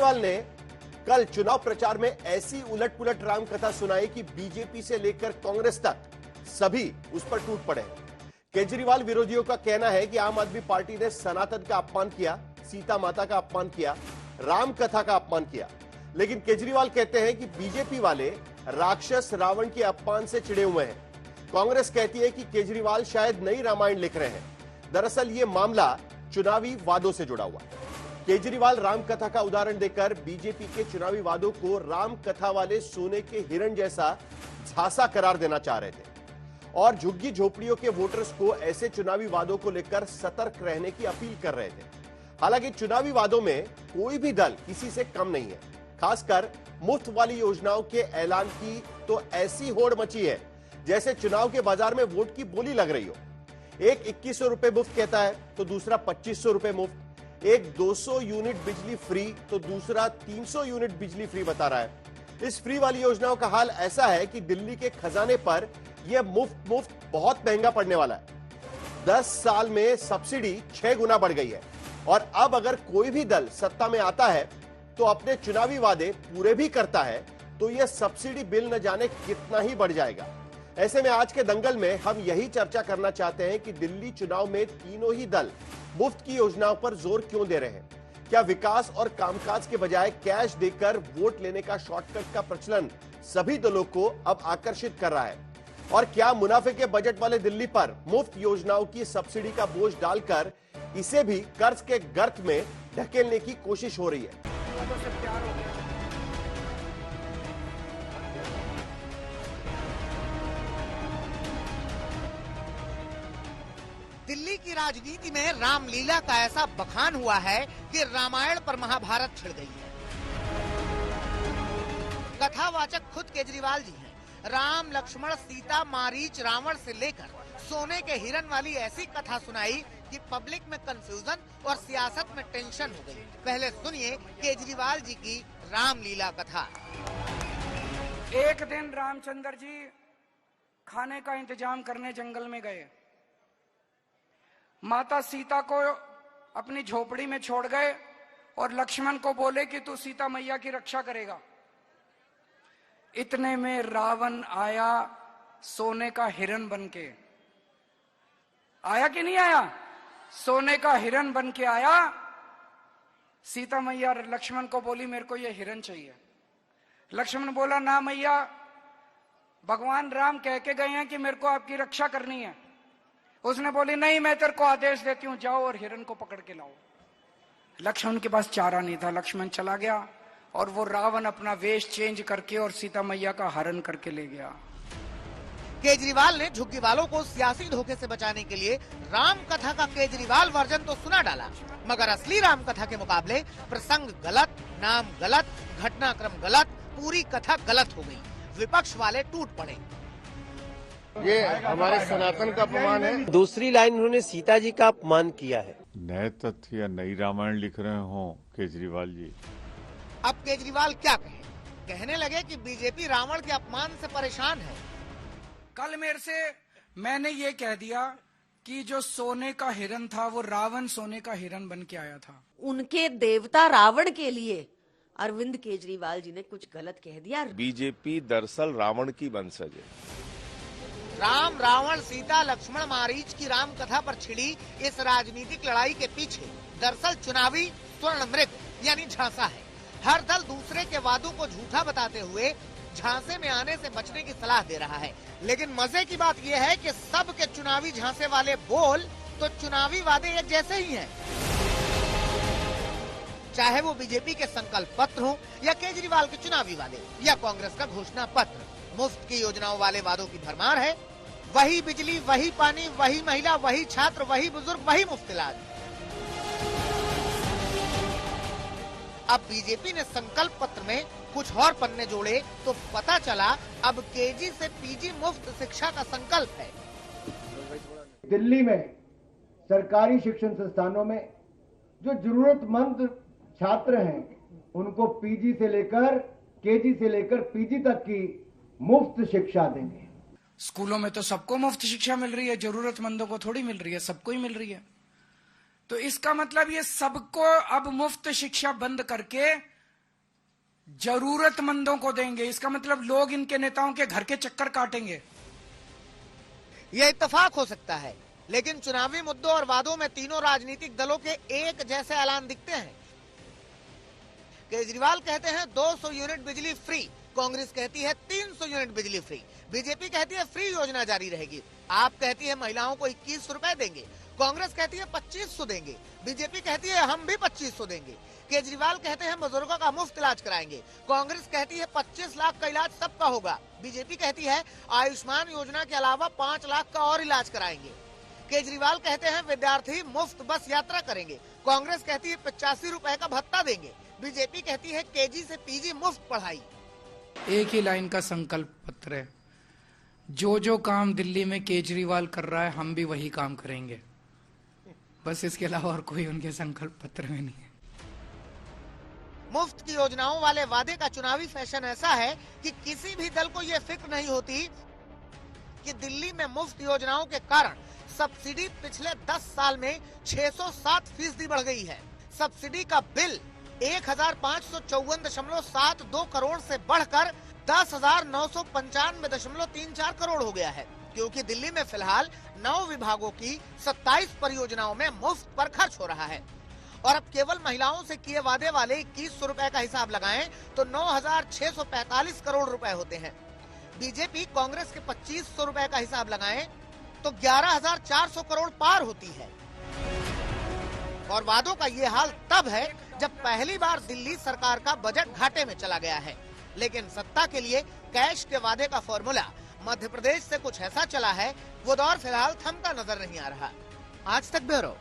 केजरीवाल ने कल चुनाव प्रचार में ऐसी उलट-पुलट रामकथा सुनाई कि बीजेपी से लेकर कांग्रेस तक सभी उस पर टूट पड़े। केजरीवाल विरोधियों का कहना है कि आम आदमी पार्टी ने सनातन का अपमान किया, सीता माता का अपमान किया, राम कथा का अपमान किया। लेकिन केजरीवाल कहते हैं कि बीजेपी वाले राक्षस रावण के अपमान से चिढ़े हुए हैं। कांग्रेस कहती है कि केजरीवाल शायद नई रामायण लिख रहे हैं। दरअसल यह मामला चुनावी वादों से जुड़ा हुआ है। केजरीवाल राम कथा का उदाहरण देकर बीजेपी के चुनावी वादों को राम कथा वाले सोने के हिरण जैसा झांसा करार देना चाह रहे थे और झुग्गी झोपड़ियों के वोटर्स को ऐसे चुनावी वादों को लेकर सतर्क रहने की अपील कर रहे थे। हालांकि चुनावी वादों में कोई भी दल किसी से कम नहीं है। खासकर मुफ्त वाली योजनाओं के ऐलान की तो ऐसी होड़ मची है जैसे चुनाव के बाजार में वोट की बोली लग रही हो। एक 2100 रुपए मुफ्त कहता है तो दूसरा 2500 रुपए मुफ्त, एक 200 यूनिट बिजली फ्री तो दूसरा 300 यूनिट बिजली फ्री बता रहा है। इस फ्री वाली योजनाओं का हाल ऐसा है कि दिल्ली के खजाने पर यह मुफ्त बहुत महंगा पड़ने वाला है। 10 साल में सब्सिडी 6 गुना बढ़ गई है और अब अगर कोई भी दल सत्ता में आता है तो अपने चुनावी वादे पूरे भी करता है तो यह सब्सिडी बिल न जाने कितना ही बढ़ जाएगा। ऐसे में आज के दंगल में हम यही चर्चा करना चाहते हैं कि दिल्ली चुनाव में तीनों ही दल मुफ्त की योजनाओं पर जोर क्यों दे रहे हैं। क्या विकास और कामकाज के बजाय कैश देकर वोट लेने का शॉर्टकट का प्रचलन सभी दलों को अब आकर्षित कर रहा है और क्या मुनाफे के बजट वाले दिल्ली पर मुफ्त योजनाओं की सब्सिडी का बोझ डालकर इसे भी कर्ज के गर्त में ढकेलने की कोशिश हो रही है। दिल्ली की राजनीति में रामलीला का ऐसा बखान हुआ है कि रामायण पर महाभारत छिड़ गई है। कथावाचक खुद केजरीवाल जी हैं। राम लक्ष्मण सीता मारीच रावण से लेकर सोने के हिरण वाली ऐसी कथा सुनाई कि पब्लिक में कंफ्यूजन और सियासत में टेंशन हो गई। पहले सुनिए केजरीवाल जी की रामलीला कथा। एक दिन रामचंद्र जी खाने का इंतजाम करने जंगल में गए। माता सीता को अपनी झोपड़ी में छोड़ गए और लक्ष्मण को बोले कि तू सीता मैया की रक्षा करेगा। इतने में रावण आया सोने का हिरण बनके। आया कि नहीं आया? सोने का हिरण बनके आया। सीता मैया लक्ष्मण को बोली मेरे को ये हिरण चाहिए। लक्ष्मण बोला ना मैया, भगवान राम कह के गए हैं कि मेरे को आपकी रक्षा करनी है। उसने बोली नहीं, मैं तेरे को आदेश देती हूं, जाओ और हिरण को पकड़ के लाओ। लक्ष्मण के पास चारा नहीं था। लक्ष्मण चला गया और वो रावण अपना वेश चेंज करके और सीता मैया का हरण करके ले गया। केजरीवाल ने झुग्गी वालों को सियासी धोखे से बचाने के लिए राम कथा का केजरीवाल वर्जन तो सुना डाला, मगर असली राम कथा के मुकाबले प्रसंग गलत, नाम गलत, घटनाक्रम गलत, पूरी कथा गलत हो गई। विपक्ष वाले टूट पड़े। ये हमारे सनातन का अपमान है। दूसरी लाइन उन्होंने सीता जी का अपमान किया है। नए तथ्य या नई रामायण लिख रहे हो केजरीवाल जी। अब केजरीवाल क्या कहें? कहने लगे कि बीजेपी रावण के अपमान से परेशान है। कल मेरे से मैंने ये कह दिया कि जो सोने का हिरण था वो रावण सोने का हिरण बन के आया था। उनके देवता रावण के लिए अरविंद केजरीवाल जी ने कुछ गलत कह दिया। बीजेपी दरअसल रावण की वंशज है। राम रावण सीता लक्ष्मण मारीच की राम कथा पर छिड़ी इस राजनीतिक लड़ाई के पीछे दरअसल चुनावी स्वर्ण मृग यानी झांसा है। हर दल दूसरे के वादों को झूठा बताते हुए झांसे में आने से बचने की सलाह दे रहा है। लेकिन मजे की बात यह है कि सब के चुनावी झांसे वाले बोल तो चुनावी वादे एक जैसे ही हैं। चाहे वो बीजेपी के संकल्प पत्र हो या केजरीवाल के चुनावी वादे या कांग्रेस का घोषणा पत्र, मुफ्त की योजनाओं वाले वादों की भरमार है। वही बिजली, वही पानी, वही महिला, वही छात्र, वही बुजुर्ग, वही मुफ्त इलाज। अब बीजेपी ने संकल्प पत्र में कुछ और पन्ने जोड़े तो पता चला अब केजी से पीजी मुफ्त शिक्षा का संकल्प है। दिल्ली में सरकारी शिक्षण संस्थानों में जो जरूरतमंद छात्र हैं उनको पीजी से लेकर केजी से लेकर पीजी तक की मुफ्त शिक्षा देंगे। स्कूलों में तो सबको मुफ्त शिक्षा मिल रही है, जरूरतमंदों को थोड़ी मिल रही है, सबको ही मिल रही है। तो इसका मतलब ये सबको अब मुफ्त शिक्षा बंद करके जरूरतमंदों को देंगे। इसका मतलब लोग इनके नेताओं के घर के चक्कर काटेंगे। यह इत्तेफाक हो सकता है, लेकिन चुनावी मुद्दों और वादों में तीनों राजनीतिक दलों के एक जैसे ऐलान दिखते हैं। केजरीवाल कहते हैं 200 यूनिट बिजली फ्री, कांग्रेस कहती है 300 यूनिट बिजली फ्री, बीजेपी कहती है फ्री योजना जारी रहेगी, आप कहती है महिलाओं को 21 रुपए देंगे, कांग्रेस कहती है 2500 देंगे, बीजेपी कहती है हम भी 2500 देंगे। केजरीवाल कहते हैं बुजुर्गों का मुफ्त इलाज कराएंगे, कांग्रेस कहती है 25 लाख का इलाज सबका होगा, बीजेपी कहती है आयुष्मान योजना के अलावा 5 लाख का और इलाज कराएंगे। केजरीवाल कहते हैं विद्यार्थी मुफ्त बस यात्रा करेंगे, कांग्रेस कहती है 85 रुपए का भत्ता देंगे, बीजेपी कहती है केजी से पीजी मुफ्त पढ़ाई। एक ही लाइन का संकल्प पत्र है, जो काम दिल्ली में केजरीवाल कर रहा है हम भी वही काम करेंगे, बस इसके अलावा और कोई उनके संकल्प पत्र में नहीं है। मुफ्त की योजनाओं वाले वादे का चुनावी फैशन ऐसा है कि किसी भी दल को यह फिक्र नहीं होती कि दिल्ली में मुफ्त योजनाओं के कारण सब्सिडी पिछले 10 साल में 607% बढ़ गई है। सब्सिडी का बिल 1554.72 करोड़ से बढ़कर 10,995.34 करोड़ हो गया है, क्योंकि दिल्ली में फिलहाल 9 विभागों की 27 परियोजनाओं में मुफ्त पर खर्च हो रहा है। और अब केवल महिलाओं से किए वादे वाले 2100 रुपए का हिसाब लगाएं तो 9,645 करोड़ रुपए होते हैं। बीजेपी कांग्रेस के 2500 रुपए का हिसाब लगाएं तो 11,400 करोड़ पार होती है। और वादों का ये हाल तब है जब पहली बार दिल्ली सरकार का बजट घाटे में चला गया है, लेकिन सत्ता के लिए कैश के वादे का फॉर्मूला मध्य प्रदेश से कुछ ऐसा चला है, वो दौर फिलहाल थमता नजर नहीं आ रहा। आज तक ब्यूरो।